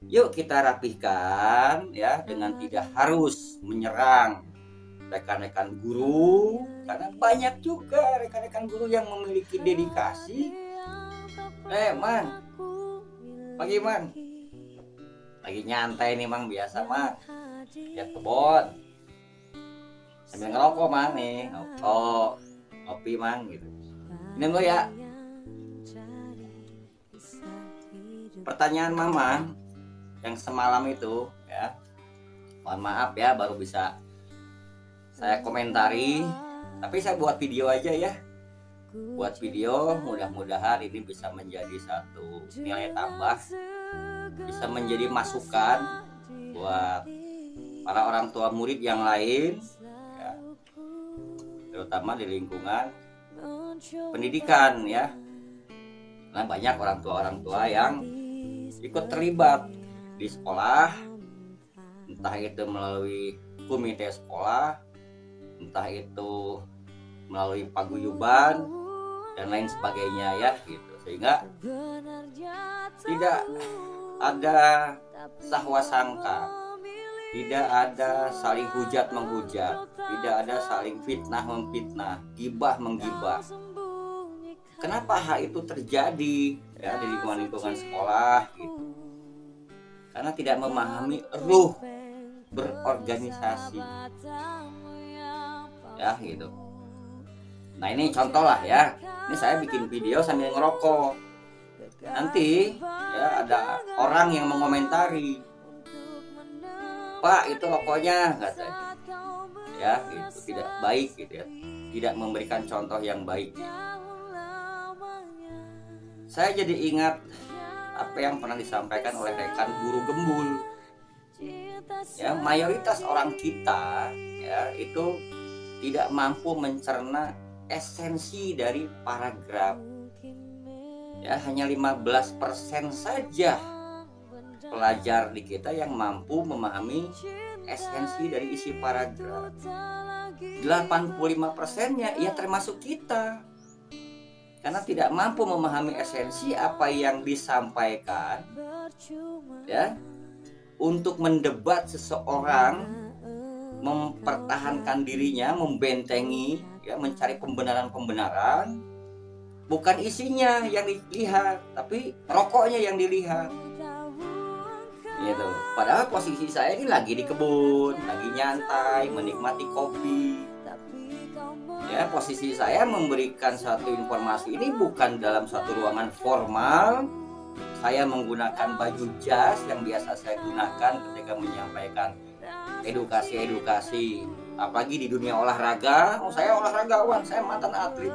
Yuk kita rapihkan ya dengan tidak harus menyerang rekan-rekan guru, karena banyak juga rekan-rekan guru yang memiliki dedikasi. Man, pagi man, lagi nyantai nih mang, biasa mang, lihat kebon sambil ngerokok mang nih, ngerokok kopi mang gitu. Ini lo ya, pertanyaan mama yang semalam itu ya, mohon maaf ya baru bisa saya komentari, tapi saya buat video aja ya. Buat video, mudah-mudahan ini bisa menjadi satu nilai tambah, bisa menjadi masukan buat para orang tua murid yang lain ya, terutama di lingkungan pendidikan ya. Karena banyak orang tua yang ikut terlibat di sekolah, entah itu melalui komite sekolah, entah itu melalui paguyuban dan lain sebagainya ya gitu, sehingga tidak ada sahwa sangka, tidak ada saling hujat menghujat, tidak ada saling fitnah memfitnah, gibah menggibah. Kenapa hal itu terjadi ya di lingkungan sekolah gitu? Karena tidak memahami ruh berorganisasi ya gitu. Nah ini contoh lah ya, ini saya bikin video sambil ngerokok, nanti ya ada orang yang mengomentari, Pak itu rokoknya katanya ya gitu, tidak baik gitu ya, tidak memberikan contoh yang baik gitu. Saya jadi ingat apa yang pernah disampaikan oleh rekan guru gembul ya, mayoritas orang kita ya itu tidak mampu mencerna esensi dari paragraf ya, hanya 15% saja pelajar di kita yang mampu memahami esensi dari isi paragraf. 85%-nya ya termasuk kita, karena tidak mampu memahami esensi apa yang disampaikan ya, untuk mendebat seseorang, mempertahankan dirinya, membentengi ya, mencari pembenaran, bukan isinya yang dilihat, tapi rokoknya yang dilihat gitu. Padahal posisi saya ini lagi di kebun, lagi nyantai, menikmati kopi ya. Posisi saya memberikan satu informasi ini bukan dalam satu ruangan formal. Saya menggunakan baju jas yang biasa saya gunakan ketika menyampaikan edukasi, apalagi di dunia olahraga. Saya olahragawan, saya mantan atlet,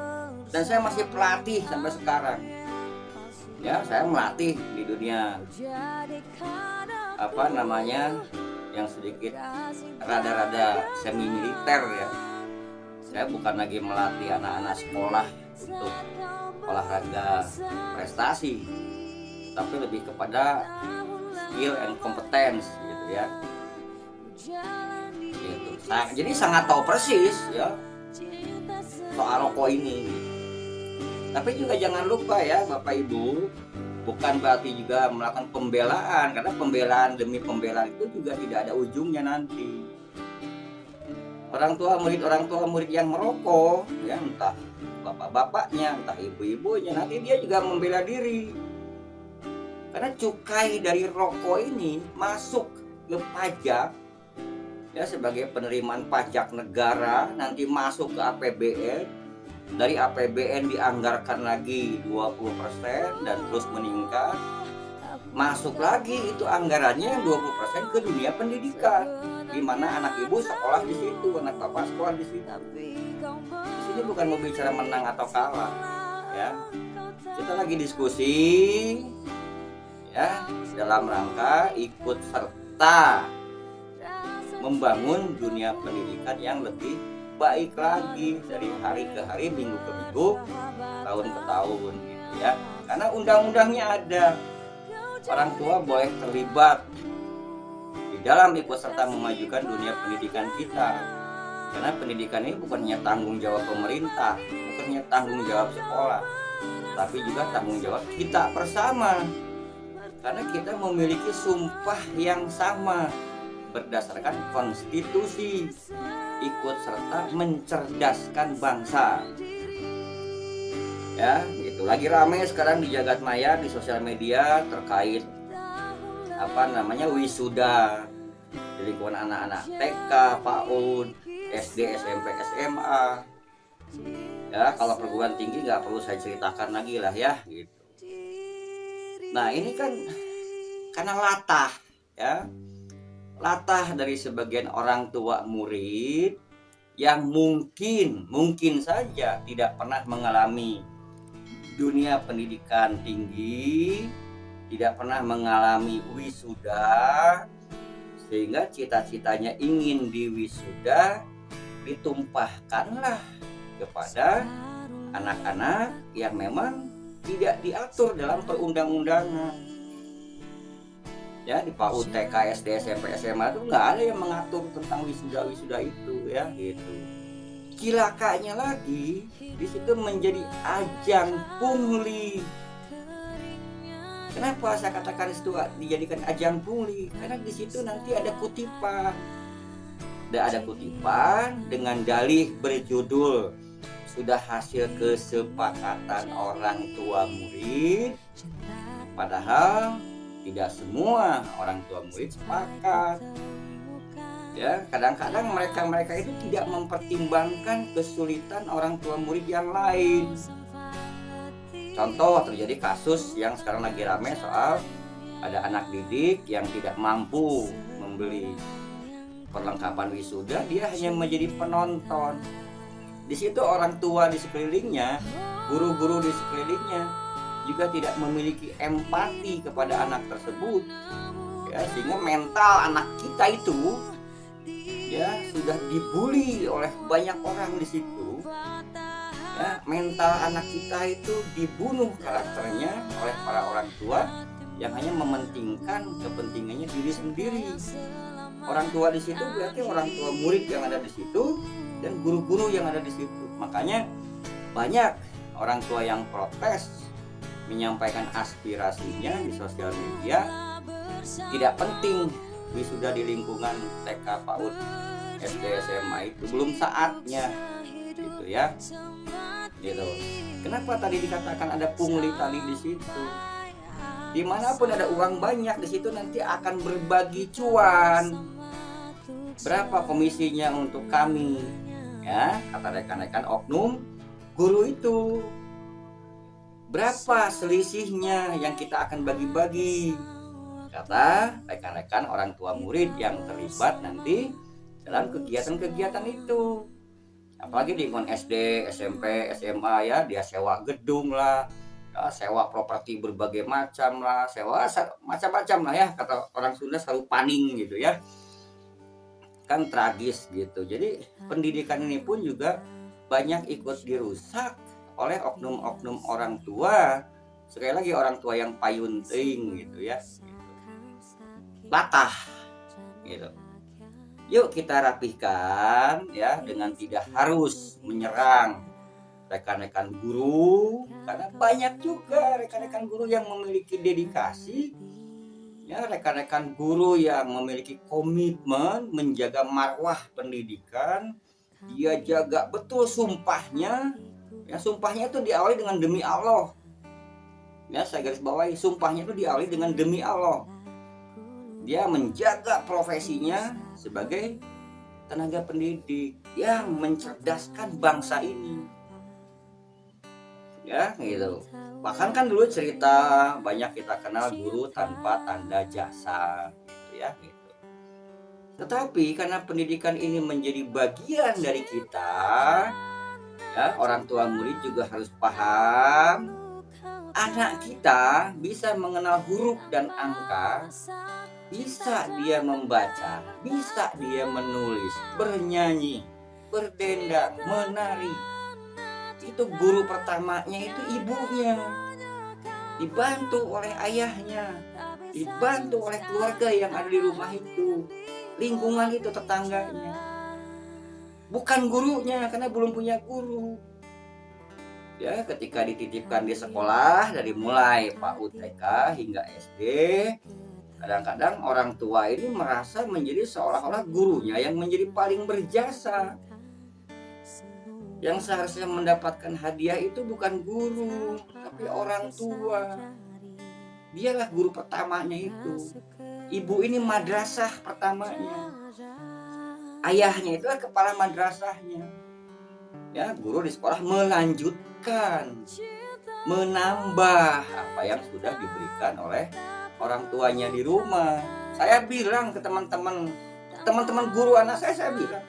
dan saya masih pelatih sampai sekarang ya. Saya melatih di dunia apa namanya yang sedikit rada-rada semi militer ya. Saya bukan lagi melatih anak-anak sekolah untuk olahraga prestasi, tapi lebih kepada skill and competence gitu ya gitu. Jadi sangat tahu persis ya soal rokok ini gitu. Tapi juga jangan lupa ya Bapak Ibu, bukan berarti juga melakukan pembelaan, karena pembelaan demi pembelaan itu juga tidak ada ujungnya nanti. Orang tua murid yang merokok ya, entah bapak-bapaknya, entah ibu-ibunya, nanti dia juga membela diri. Karena cukai dari rokok ini masuk ke pajak ya, sebagai penerimaan pajak negara, nanti masuk ke APBN. Dari APBN dianggarkan lagi 20% dan terus meningkat. Masuk lagi itu anggarannya yang 20% ke dunia pendidikan, di mana anak ibu sekolah di situ, anak bapak sekolah di situ. Di sini bukan mau bicara menang atau kalah ya. Kita lagi diskusi ya, dalam rangka ikut serta membangun dunia pendidikan yang lebih baik lagi dari hari ke hari, minggu ke minggu, tahun ke tahun gitu ya. Karena undang-undangnya ada, orang tua boleh terlibat di dalam ikut serta memajukan dunia pendidikan kita. Karena pendidikan ini bukannya tanggung jawab pemerintah, bukannya tanggung jawab sekolah, tapi juga tanggung jawab kita bersama. Karena kita memiliki sumpah yang sama berdasarkan konstitusi, ikut serta mencerdaskan bangsa. Ya, itu lagi ramai sekarang di jagat maya, di sosial media terkait wisuda di lingkungan anak-anak TK, PAUD, SD, SMP, SMA. Ya, kalau perguruan tinggi nggak perlu saya ceritakan lagi lah ya, gitu. Nah, ini kan karena latah dari sebagian orang tua murid yang mungkin saja tidak pernah mengalami dunia pendidikan tinggi, tidak pernah mengalami wisuda, sehingga cita-citanya ingin diwisuda ditumpahkanlah kepada anak-anak yang memang tidak diatur dalam perundang-undangan. Ya, di PAUD, TK, SD, SMP, SMA itu nggak ada yang mengatur tentang wisuda itu ya, gitu. Cilakanya lagi, di situ menjadi ajang pungli. Kenapa saya katakan itu dijadikan ajang pungli? Karena di situ nanti ada kutipan. Ada kutipan dengan dalih berjudul sudah hasil kesepakatan orang tua murid. Padahal tidak semua orang tua murid sepakat. Ya, kadang-kadang mereka itu tidak mempertimbangkan kesulitan orang tua murid yang lain. Contoh, terjadi kasus yang sekarang lagi ramai soal ada anak didik yang tidak mampu membeli perlengkapan wisuda, dia hanya menjadi penonton. Di situ orang tua di sekelilingnya, guru-guru di sekelilingnya juga tidak memiliki empati kepada anak tersebut. Ya, sehingga mental anak kita itu ya sudah dibully oleh banyak orang di situ. Ya, mental anak kita itu dibunuh karakternya oleh para orang tua yang hanya mementingkan kepentingannya diri sendiri. Orang tua di situ berarti orang tua murid yang ada di situ dan guru-guru yang ada di situ. Makanya banyak orang tua yang protes, menyampaikan aspirasinya di sosial media. Tidak penting wisuda di lingkungan TK, PAUD, SD, SMA itu belum saatnya, gitu ya. Gitu. Kenapa tadi dikatakan ada pungli tali di situ? Dimanapun ada uang banyak di situ nanti akan berbagi cuan. Berapa komisinya untuk kami? Ya, kata rekan-rekan oknum guru itu. Berapa selisihnya yang kita akan bagi-bagi? Kata rekan-rekan orang tua murid yang terlibat nanti dalam kegiatan-kegiatan itu. Apalagi di lingkungan SD, SMP, SMA ya, dia sewa gedung lah, ya, sewa properti berbagai macam lah, sewa macam-macam lah ya, kata orang Sunda selalu paning gitu ya. Kan tragis gitu. Jadi pendidikan ini pun juga banyak ikut dirusak oleh oknum-oknum orang tua. Sekali lagi orang tua yang payunting gitu ya, latah gitu. Yuk kita rapihkan ya dengan tidak harus menyerang rekan-rekan guru, karena banyak juga rekan-rekan guru yang memiliki dedikasi, ya, rekan-rekan guru yang memiliki komitmen menjaga marwah pendidikan. Dia jaga betul sumpahnya, ya, sumpahnya itu diawali dengan demi Allah. Ya, saya garis bawahi, sumpahnya itu diawali dengan demi Allah. Dia menjaga profesinya sebagai tenaga pendidik yang mencerdaskan bangsa ini. Ya, gitu. Bahkan kan dulu cerita banyak kita kenal guru tanpa tanda jasa, gitu ya, gitu. Tetapi karena pendidikan ini menjadi bagian dari kita, ya, orang tua murid juga harus paham anak kita bisa mengenal huruf dan angka, bisa dia membaca, bisa dia menulis, bernyanyi, berdendang, menari. Itu guru pertamanya itu ibunya, dibantu oleh ayahnya, dibantu oleh keluarga yang ada di rumah itu, lingkungan itu, tetangganya. Bukan gurunya, karena belum punya guru. Ya, ketika dititipkan di sekolah dari mulai PAUD TK hingga SD, kadang-kadang orang tua ini merasa menjadi seolah-olah gurunya yang menjadi paling berjasa. Yang seharusnya mendapatkan hadiah itu bukan guru, tapi orang tua. Dialah guru pertamanya itu. Ibu ini madrasah pertamanya. Ayahnya itu kepala madrasahnya. Ya, guru di sekolah melanjutkan, menambah apa yang sudah diberikan oleh orang tuanya di rumah. Saya bilang ke teman-teman guru anak saya bilang,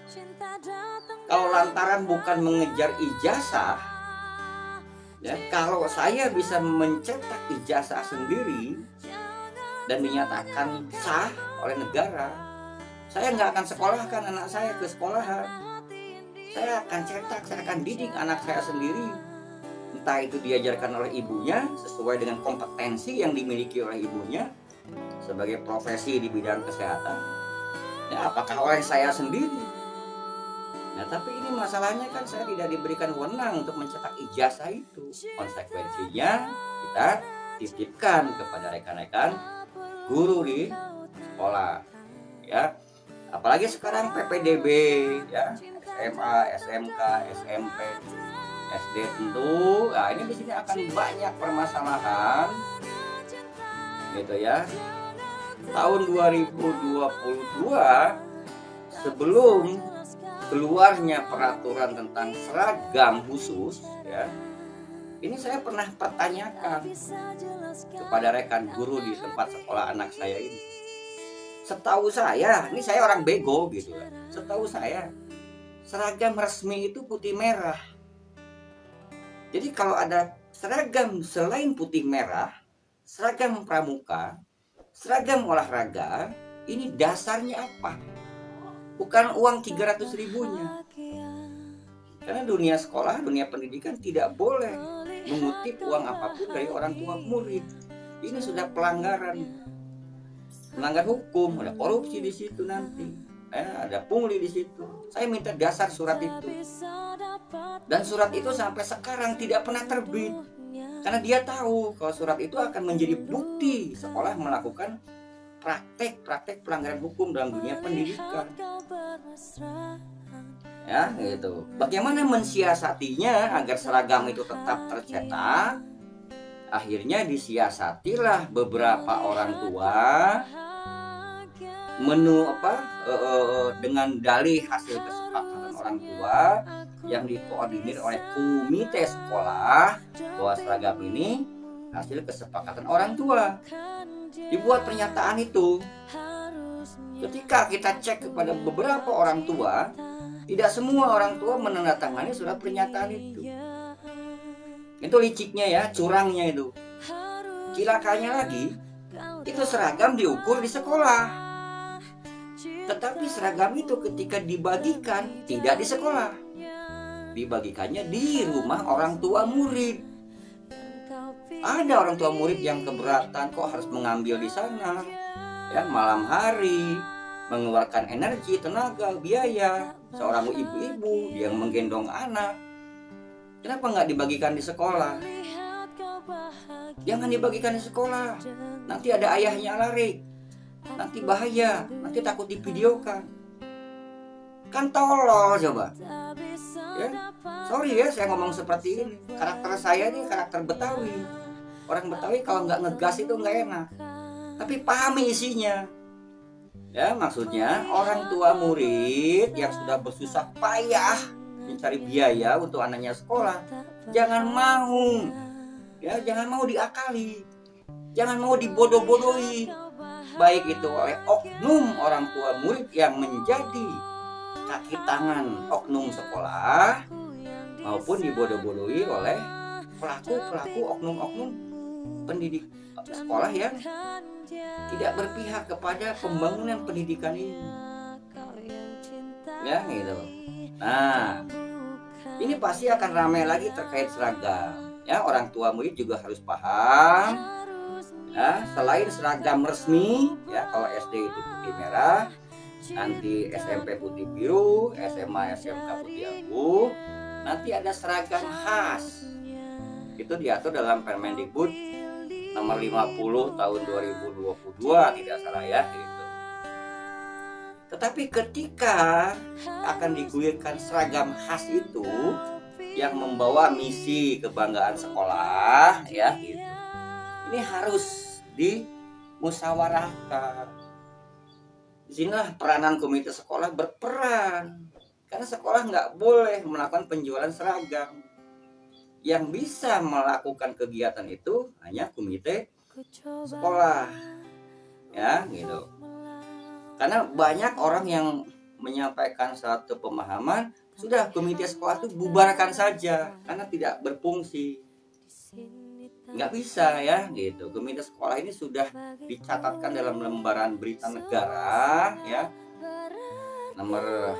kalau lantaran bukan mengejar ijazah, ya, kalau saya bisa mencetak ijazah sendiri dan dinyatakan sah oleh negara, saya nggak akan sekolahkan anak saya ke sekolahan. Saya akan cetak, saya akan didik anak saya sendiri. Entah itu diajarkan oleh ibunya sesuai dengan kompetensi yang dimiliki oleh ibunya sebagai profesi di bidang kesehatan. Ya, apakah oleh saya sendiri? Nah, tapi ini masalahnya kan saya tidak diberikan wewenang untuk mencetak ijazah itu. Konsekuensinya kita titipkan kepada rekan-rekan guru di sekolah. Ya, apalagi sekarang PPDB, ya, SMA, SMK, SMP, SD tentu. Nah, ini di sini akan banyak permasalahan, gitu ya. Tahun 2022 sebelum keluarnya peraturan tentang seragam khusus, ya, ini saya pernah pertanyakan kepada rekan guru di tempat sekolah anak saya ini. Setahu saya, ini saya orang bego gitu ya. Setahu saya, seragam resmi itu putih merah. Jadi kalau ada seragam selain putih merah, seragam pramuka, seragam olahraga, ini dasarnya apa? Bukan uang 300 ribunya. Karena dunia sekolah, dunia pendidikan tidak boleh mengutip uang apapun dari orang tua murid. Ini sudah pelanggaran. Melanggar hukum, ada korupsi di situ nanti. Ada pungli di situ. Saya minta dasar surat itu. Dan surat itu sampai sekarang tidak pernah terbit. Karena dia tahu kalau surat itu akan menjadi bukti sekolah melakukan praktek pelanggaran hukum dalam dunia pendidikan. Ya, gitu. Bagaimana mensiasatinya agar seragam itu tetap tercetak? Akhirnya disiasatilah beberapa orang tua dengan dalih hasil kesepakatan orang tua yang dikoordinir oleh komite sekolah bahwa seragam ini hasil kesepakatan orang tua. Dibuat pernyataan itu. Ketika kita cek kepada beberapa orang tua, tidak semua orang tua menandatangani surat pernyataan itu. Itu liciknya ya, curangnya itu. Cilakanya lagi, itu seragam diukur di sekolah. Tetapi seragam itu ketika dibagikan tidak di sekolah. Dibagikannya di rumah orang tua murid. Ada orang tua murid yang keberatan kok harus mengambil di sana. Ya, malam hari, mengeluarkan energi, tenaga, biaya. Seorang ibu-ibu yang menggendong anak. Kenapa nggak dibagikan di sekolah? Jangan dibagikan di sekolah. Nanti ada ayahnya lari. Nanti bahaya. Nanti takut divideokan. Kan tolol coba. Ya, sorry ya saya ngomong seperti ini. Karakter saya ini karakter Betawi. Orang Betawi kalau nggak ngegas itu nggak enak. Tapi pahami isinya. Ya, maksudnya orang tua murid yang sudah bersusah payah mencari biaya untuk anaknya sekolah, jangan mau diakali, jangan mau dibodoh-bodohi, baik itu oleh oknum orang tua murid yang menjadi kaki tangan oknum sekolah, maupun dibodoh-bodohi oleh pelaku oknum pendidik sekolah yang tidak berpihak kepada pembangunan pendidikan ini. Ya, gitu. Nah, ini pasti akan ramai lagi terkait seragam. Ya, orang tua murid juga harus paham. Ya, selain seragam resmi, ya kalau SD itu putih merah, nanti SMP putih biru, SMA SMK putih abu, nanti ada seragam khas. itu diatur dalam Permendikbud nomor 50 tahun 2022 tidak salah ya gitu. Tetapi ketika akan digulirkan seragam khas itu yang membawa misi kebanggaan sekolah ya gitu, ini harus dimusyawarahkan. Disinilah peranan komite sekolah berperan, karena sekolah nggak boleh melakukan penjualan seragam. Yang bisa melakukan kegiatan itu hanya komite sekolah ya gitu. Karena banyak orang yang menyampaikan satu pemahaman, sudah komite sekolah itu bubarkan saja karena tidak berfungsi. Nggak bisa ya gitu. Komite sekolah ini sudah dicatatkan dalam lembaran berita negara ya nomor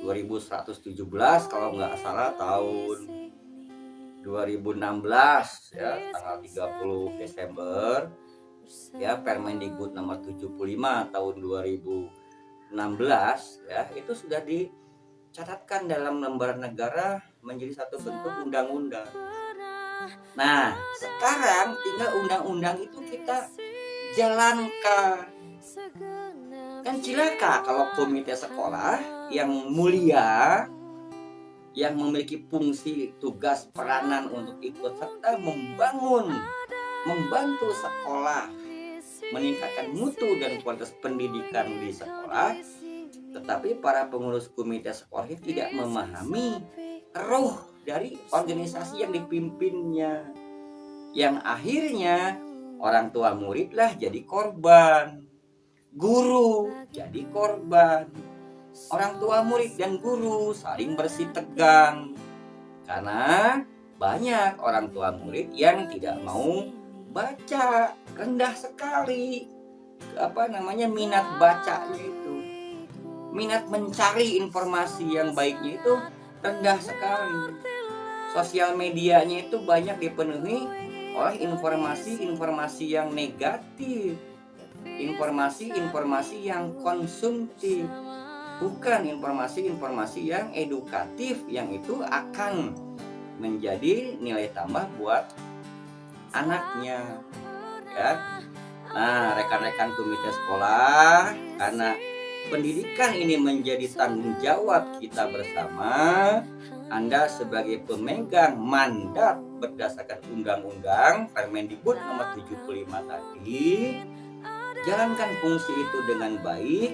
2117 kalau nggak salah tahun 2016 ya tanggal 30 Desember ya, Permendikbud nomor 75 tahun 2016 ya, itu sudah dicatatkan dalam lembaran negara menjadi satu bentuk undang-undang. Nah, sekarang tinggal undang-undang itu kita jalankan. Kan cilaka kalau komite sekolah yang mulia, yang memiliki fungsi, tugas, peranan untuk ikut serta membantu sekolah meningkatkan mutu dan kualitas pendidikan di sekolah, tetapi para pengurus komite sekolah tidak memahami roh dari organisasi yang dipimpinnya, yang akhirnya orang tua muridlah jadi korban, guru jadi korban. Orang tua murid dan guru saling bersih tegang karena banyak orang tua murid yang tidak mau baca, rendah sekali minat bacanya itu, minat mencari informasi yang baiknya itu rendah sekali. Sosial medianya itu banyak dipenuhi oleh informasi-informasi yang negatif, informasi-informasi yang konsumtif, bukan informasi-informasi yang edukatif yang itu akan menjadi nilai tambah buat anaknya ya. Nah, rekan-rekan komite sekolah, karena pendidikan ini menjadi tanggung jawab kita bersama, Anda sebagai pemegang mandat berdasarkan undang-undang Permendikbud nomor 75 tadi, jalankan fungsi itu dengan baik,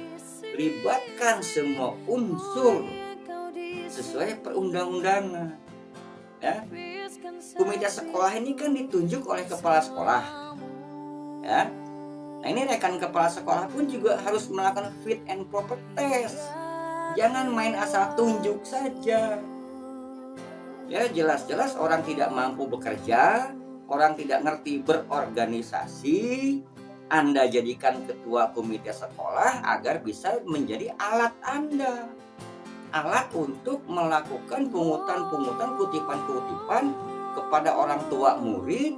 libatkan semua unsur sesuai perundang-undangan ya. Komite sekolah ini kan ditunjuk oleh kepala sekolah ya. Nah, ini rekan kepala sekolah pun juga harus melakukan fit and proper test. Jangan main asal tunjuk saja ya. Jelas-jelas orang tidak mampu bekerja, orang tidak ngerti berorganisasi, Anda jadikan ketua komite sekolah agar bisa menjadi alat Anda, alat untuk melakukan pungutan-pungutan, kutipan-kutipan kepada orang tua murid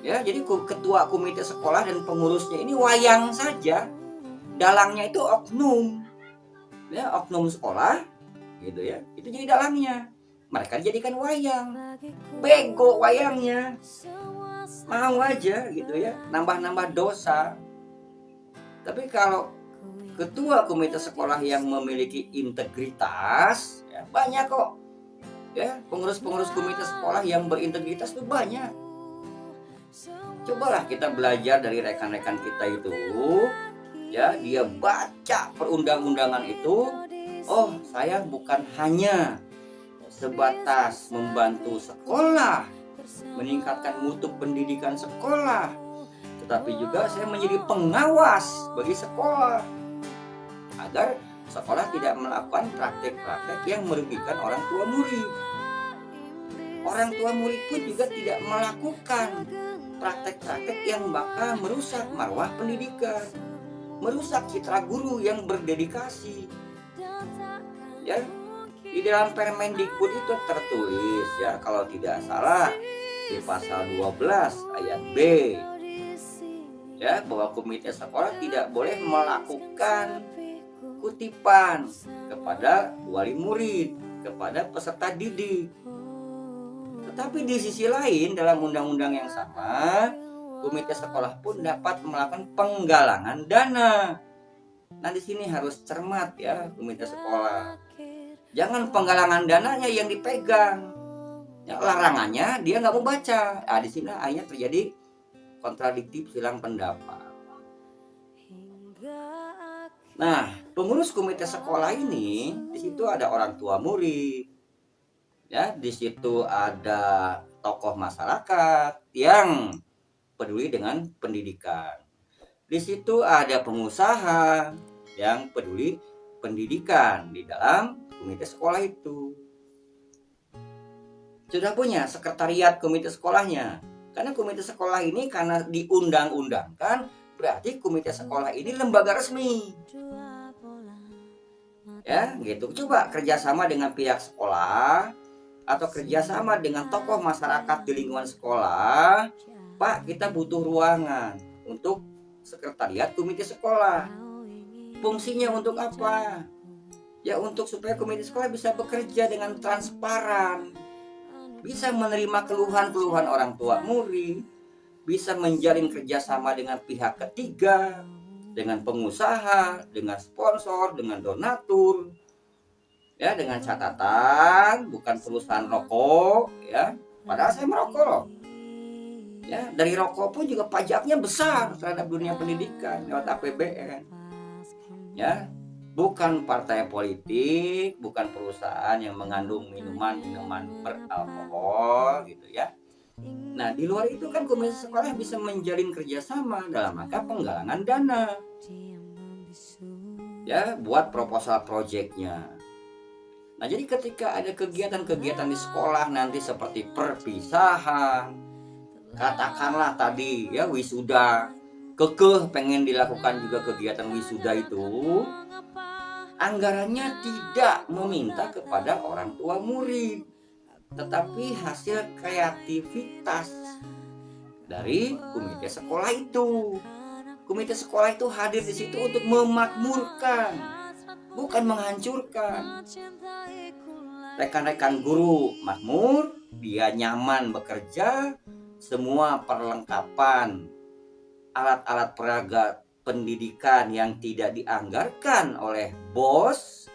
ya. Jadi ketua komite sekolah dan pengurusnya ini wayang saja, dalangnya itu oknum ya, oknum sekolah gitu ya, itu jadi dalangnya. Mereka dijadikan wayang, bego wayangnya, mau aja gitu ya, nambah-nambah dosa. Tapi kalau ketua komite sekolah yang memiliki integritas ya, banyak kok ya, pengurus-pengurus komite sekolah yang berintegritas itu banyak. Cobalah kita belajar dari rekan-rekan kita itu ya, dia baca perundang-undangan itu, oh saya bukan hanya sebatas membantu sekolah meningkatkan mutu pendidikan sekolah, tetapi juga saya menjadi pengawas bagi sekolah agar sekolah tidak melakukan praktek-praktek yang merugikan orang tua murid. Orang tua murid pun juga tidak melakukan praktek-praktek yang bakal merusak marwah pendidikan, merusak citra guru yang berdedikasi ya. Di dalam Permendikbud itu tertulis ya, kalau tidak salah di pasal 12 ayat B ya, bahwa komite sekolah tidak boleh melakukan kutipan kepada wali murid, kepada peserta didik Tetapi di sisi lain dalam undang-undang yang sama, komite sekolah pun dapat melakukan penggalangan dana. Nah di sini harus cermat ya komite sekolah. Jangan penggalangan dananya yang dipegang. Ya, larangannya dia nggak mau baca. Nah di sini akhirnya terjadi kontradiktif silang pendapat. Nah, pengurus komite sekolah ini di situ ada orang tua murid. Ya, di situ ada tokoh masyarakat yang peduli dengan pendidikan. Di situ ada pengusaha yang peduli pendidikan di dalam komite sekolah itu. Sudah punya sekretariat komite sekolahnya. Karena komite sekolah ini karena diundang-undangkan, berarti komite sekolah ini lembaga resmi. Ya, gitu. Coba kerjasama dengan pihak sekolah atau kerjasama dengan tokoh masyarakat di lingkungan sekolah. Pak, kita butuh ruangan untuk sekretariat komite sekolah. Fungsinya untuk apa? Ya untuk supaya komite sekolah bisa bekerja dengan transparan, bisa menerima keluhan-keluhan orang tua murid, bisa menjalin kerjasama dengan pihak ketiga, dengan pengusaha, dengan sponsor, dengan donatur, ya dengan catatan bukan perusahaan rokok, ya padahal saya merokok loh. Ya, dari rokok pun juga pajaknya besar terhadap dunia pendidikan lewat APBN. Ya, bukan partai politik, bukan perusahaan yang mengandung minuman beralkohol gitu ya. Nah, di luar itu kan komite sekolah bisa menjalin kerjasama dalam rangka penggalangan dana. Ya, buat proposal proyeknya. Nah, jadi ketika ada kegiatan-kegiatan di sekolah nanti seperti perpisahan, katakanlah tadi ya wisuda, kekeh pengen dilakukan juga kegiatan wisuda itu, anggarannya tidak meminta kepada orang tua murid, tetapi hasil kreativitas dari komite sekolah itu. Komite sekolah itu hadir di situ untuk memakmurkan, bukan menghancurkan. Rekan-rekan guru makmur, dia nyaman bekerja, semua perlengkapan alat-alat peraga pendidikan yang tidak dianggarkan oleh bos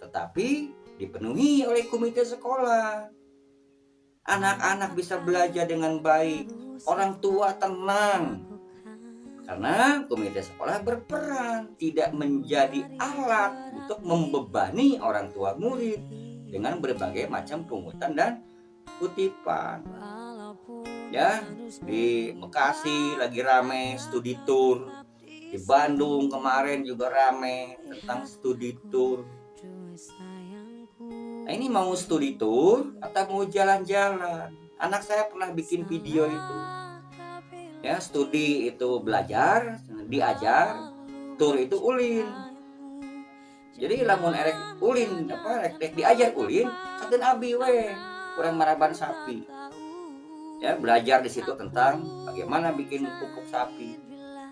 tetapi dipenuhi oleh komite sekolah. Anak-anak bisa belajar dengan baik, orang tua tenang karena komite sekolah berperan tidak menjadi alat untuk membebani orang tua murid dengan berbagai macam pungutan dan kutipan. Ya, di Bekasi lagi rame studi tour, di Bandung kemarin juga rame tentang studi tour. Nah, ini mau studi tour atau mau jalan-jalan? Anak saya pernah bikin video itu. Ya, studi itu belajar, diajar, tour itu ulin. Jadi lamun erek ulin rek diajar ulin, katen abi we, kurang maraban sapi. Ya, belajar di situ tentang bagaimana bikin pupuk sapi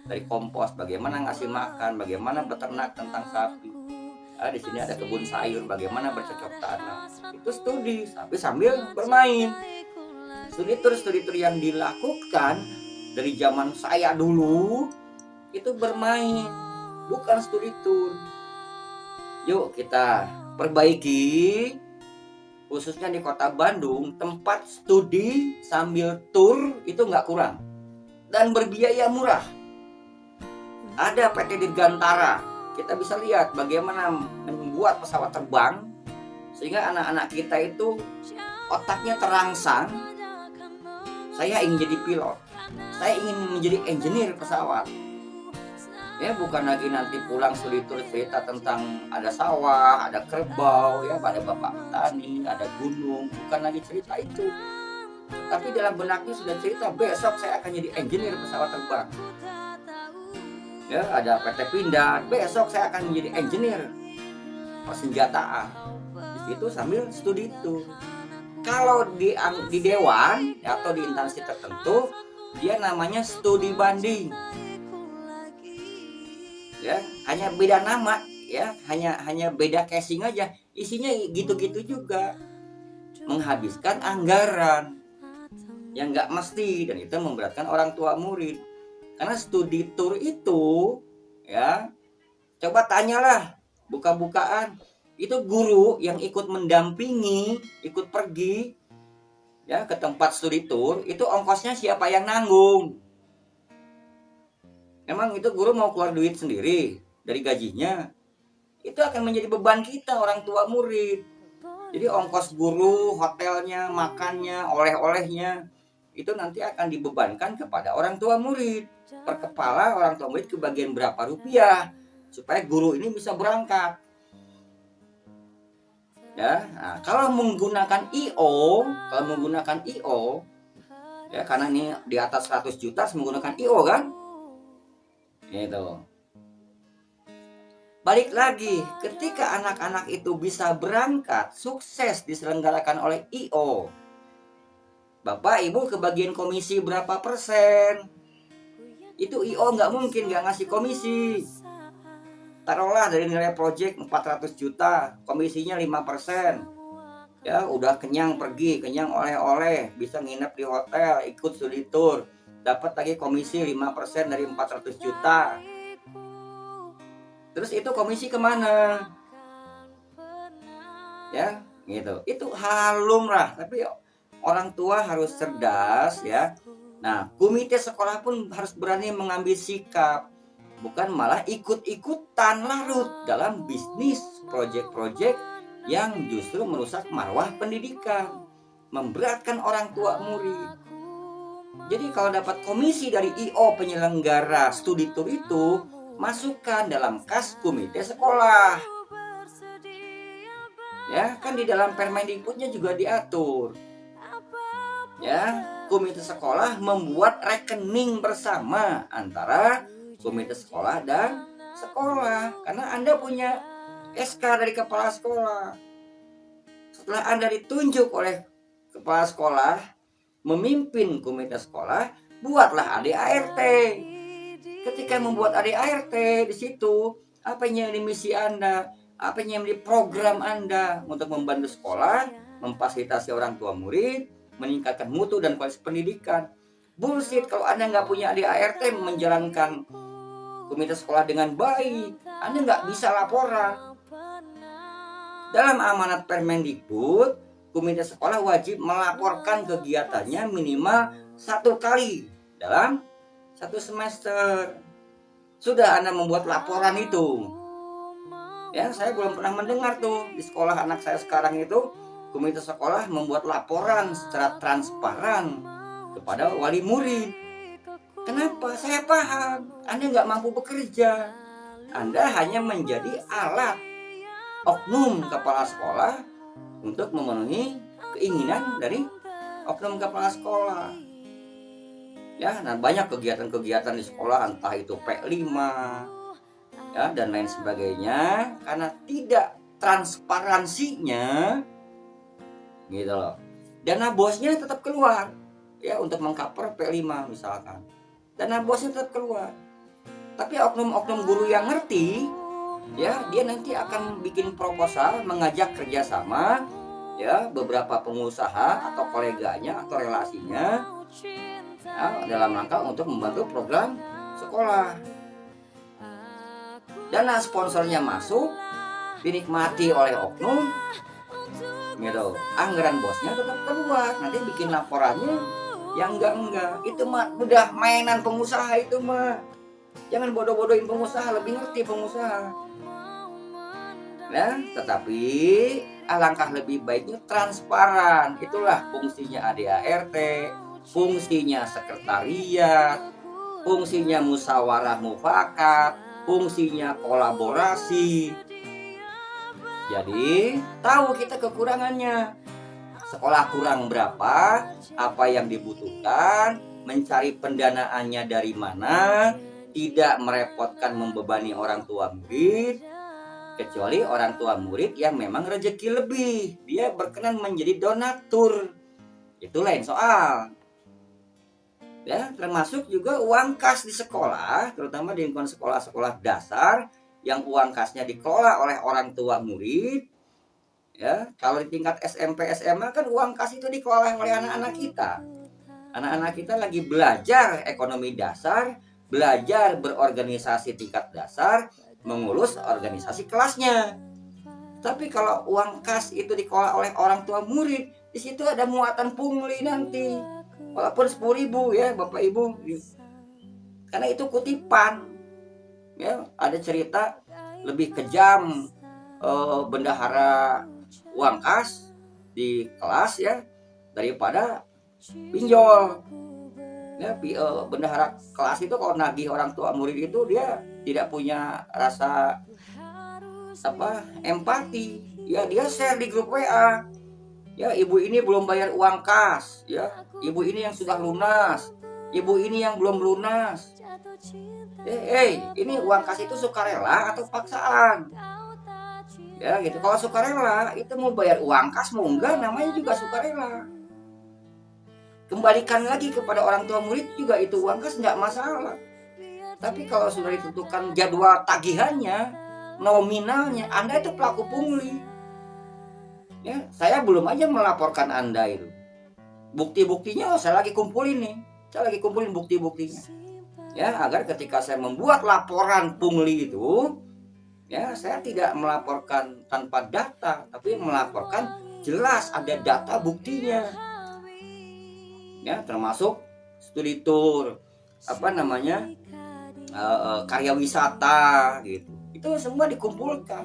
dari kompos, bagaimana ngasih makan, bagaimana beternak tentang sapi. Di sini ada kebun sayur, bagaimana bercocok tanam. Itu studi, tapi sambil bermain. Studi tur yang dilakukan dari zaman saya dulu itu bermain, bukan studi tur. Yuk kita perbaiki. Khususnya di kota Bandung, tempat studi sambil tur itu nggak kurang dan berbiaya murah. Ada PT Dirgantara, kita bisa lihat bagaimana membuat pesawat terbang sehingga anak-anak kita itu otaknya terangsang. Saya ingin jadi pilot, saya ingin menjadi engineer pesawat. Ya, bukan lagi nanti pulang studi tur cerita tentang ada sawah, ada kerbau, ya ada bapak petani, ada gunung, bukan lagi cerita itu. Tapi dalam benaknya sudah cerita besok saya akan jadi engineer pesawat terbang. Ya, ada PT Pindad, besok saya akan menjadi engineer persenjataan. Di situ sambil studi itu. Kalau di dewan atau di instansi tertentu, dia namanya studi banding. Ya, hanya beda nama, ya hanya beda casing aja, isinya gitu-gitu juga. menghabiskan anggaran yang nggak mesti, dan itu memberatkan orang tua murid. Karena studi tour itu, ya, coba tanyalah buka-bukaan, itu guru yang ikut mendampingi, ikut pergi ya ke tempat studi tour, itu ongkosnya siapa yang nanggung? Emang itu guru mau keluar duit sendiri dari gajinya? Itu akan menjadi beban kita orang tua murid. Jadi ongkos guru, hotelnya, makannya, oleh-olehnya itu nanti akan dibebankan kepada orang tua murid. Per kepala orang tua murid kebagian berapa rupiah supaya guru ini bisa berangkat. Ya, nah, kalau menggunakan IO, ya karena ini di atas 100 juta menggunakan IO kan? Gitu. Balik lagi, ketika anak-anak itu bisa berangkat, sukses diselenggarakan oleh IO, Bapak Ibu kebagian komisi berapa persen? Itu IO nggak mungkin nggak ngasih komisi. Taruhlah dari nilai project 400 juta, komisinya 5%. Ya udah kenyang pergi, kenyang oleh-oleh, bisa nginep di hotel, ikut studi tour, dapat lagi komisi 5% dari 400 juta. Terus itu komisi kemana? Ya gitu, itu halum lah. Tapi orang tua harus cerdas ya. Nah, komite sekolah pun harus berani mengambil sikap, bukan malah ikut-ikutan larut dalam bisnis proyek-proyek yang justru merusak marwah pendidikan, memberatkan orang tua murid. Jadi kalau dapat komisi dari IO penyelenggara studi tour itu, masukkan dalam kas komite sekolah. Ya, kan di dalam Permendikbudnya juga diatur. Ya, komite sekolah membuat rekening bersama antara komite sekolah dan sekolah, karena Anda punya SK dari kepala sekolah. Setelah Anda ditunjuk oleh kepala sekolah memimpin komite sekolah, buatlah ADART. Ketika membuat ADART, di situ apa yang menjadi misi Anda, apa yang menjadi program Anda untuk membantu sekolah, memfasilitasi orang tua murid, meningkatkan mutu dan kualitas pendidikan. Bullshit kalau Anda nggak punya ADART menjalankan komite sekolah dengan baik, Anda nggak bisa laporan. Dalam amanat Permendikbud, komite sekolah wajib melaporkan kegiatannya minimal 1 kali dalam 1 semester. Sudah Anda membuat laporan itu? Ya, saya belum pernah mendengar tuh di sekolah anak saya sekarang itu komite sekolah membuat laporan secara transparan kepada wali murid. Kenapa? Saya paham Anda nggak mampu bekerja. Anda hanya menjadi alat oknum kepala sekolah untuk memenuhi keinginan dari oknum kepala sekolah. Ya, nah banyak kegiatan-kegiatan di sekolah, entah itu P5 ya dan lain sebagainya, karena tidak transparansinya gitu loh. Dana bosnya tetap keluar ya untuk mengcover P5 misalkan. Dana bosnya tetap keluar. Tapi oknum-oknum guru yang ngerti ya, dia nanti akan bikin proposal mengajak kerjasama ya beberapa pengusaha atau koleganya atau relasinya ya, dalam rangka untuk membantu program sekolah. Dana sponsornya masuk, dinikmati oleh oknum gitu. Anggaran bosnya tetap keluar, nanti bikin laporannya yang enggak. Itu mah udah mainan pengusaha itu mah. Jangan bodoh-bodohin pengusaha, lebih ngerti pengusaha. Ya, tetapi alangkah lebih baiknya transparan. Itulah fungsinya ADART, fungsinya sekretariat, fungsinya musyawarah mufakat, fungsinya kolaborasi. Jadi, tahu kita kekurangannya. Sekolah kurang berapa, apa yang dibutuhkan, mencari pendanaannya dari mana, tidak merepotkan membebani orang tua murid, kecuali orang tua murid yang memang rezeki lebih, dia berkenan menjadi donatur. Itu lain soal. Ya, termasuk juga uang kas di sekolah, terutama di lingkungan sekolah-sekolah dasar yang uang kasnya dikelola oleh orang tua murid. Ya, kalau di tingkat SMP, SMA kan uang kas itu dikelola oleh anak-anak kita. Anak-anak kita lagi belajar ekonomi dasar, belajar berorganisasi tingkat dasar, mengurus organisasi kelasnya. Tapi kalau uang kas itu dikelola oleh orang tua murid, di situ ada muatan pungli nanti. Walaupun 10.000 ya Bapak Ibu. Karena itu kutipan. Ya, ada cerita lebih kejam bendahara uang kas di kelas ya daripada pinjol. Ya, bendahara kelas itu kalau nagih orang tua murid itu dia tidak punya rasa empati. Ya, dia share di grup WA. Ya, ibu ini belum bayar uang kas, ya. Ibu ini yang sudah lunas. Ibu ini yang belum lunas. Ini uang kas itu sukarela atau paksaan? Ya gitu. Kalau sukarela itu mau bayar uang kas mau enggak namanya juga sukarela. Kembalikan lagi kepada orang tua murid juga itu uang kas enggak masalah. Tapi kalau sudah ditentukan jadwal tagihannya, nominalnya, Anda itu pelaku pungli. Ya, saya belum aja melaporkan Anda itu. Bukti-buktinya saya lagi kumpulin nih. Saya lagi kumpulin bukti-buktinya. Ya, agar ketika saya membuat laporan pungli itu, ya, saya tidak melaporkan tanpa data, tapi melaporkan jelas ada data buktinya. Ya, termasuk studi tour, karya wisata gitu. Itu semua dikumpulkan.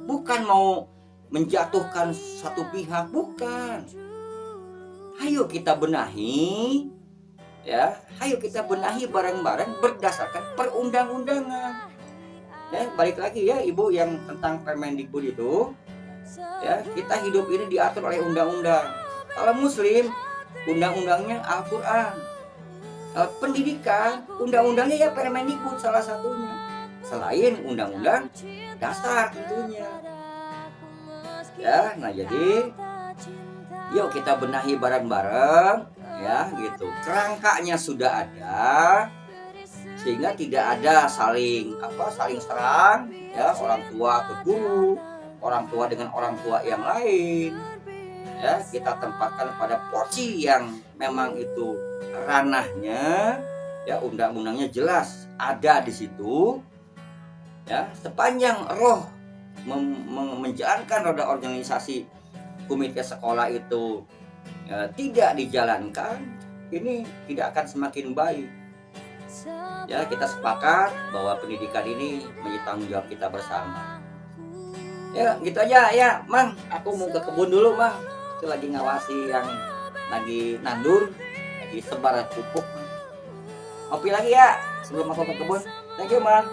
Bukan mau menjatuhkan satu pihak, bukan. Ayo kita benahi, ya. Ayo kita benahi bareng-bareng berdasarkan perundang-undangan. Ya, balik lagi ya Ibu yang tentang Permendikbud itu. Ya, kita hidup ini diatur oleh undang-undang. Kalau Muslim, undang-undangnya Al-Qur'an. Kalau pendidikan, undang-undangnya ya Permendikbud salah satunya. Selain undang-undang dasar tentunya. Ya, nah jadi yuk kita benahi bareng-bareng ya gitu. Kerangkanya sudah ada sehingga tidak ada saling serang ya, orang tua ke guru, orang tua dengan orang tua yang lain. Ya, kita tempatkan pada porsi yang memang itu ranahnya, ya undang-undangnya jelas ada di situ. Ya, sepanjang roh menjalankan roda organisasi komite sekolah itu tidak dijalankan, ini tidak akan semakin baik. Ya, kita sepakat bahwa pendidikan ini menjadi tanggung jawab kita bersama. Ya, gitu aja ya, Mang. Aku mau ke kebun dulu, Mang. Itu lagi ngawasi yang lagi nandur, lagi sebar pupuk. Ngopi lagi ya sebelum aku ke kebun. Thank you, Mang.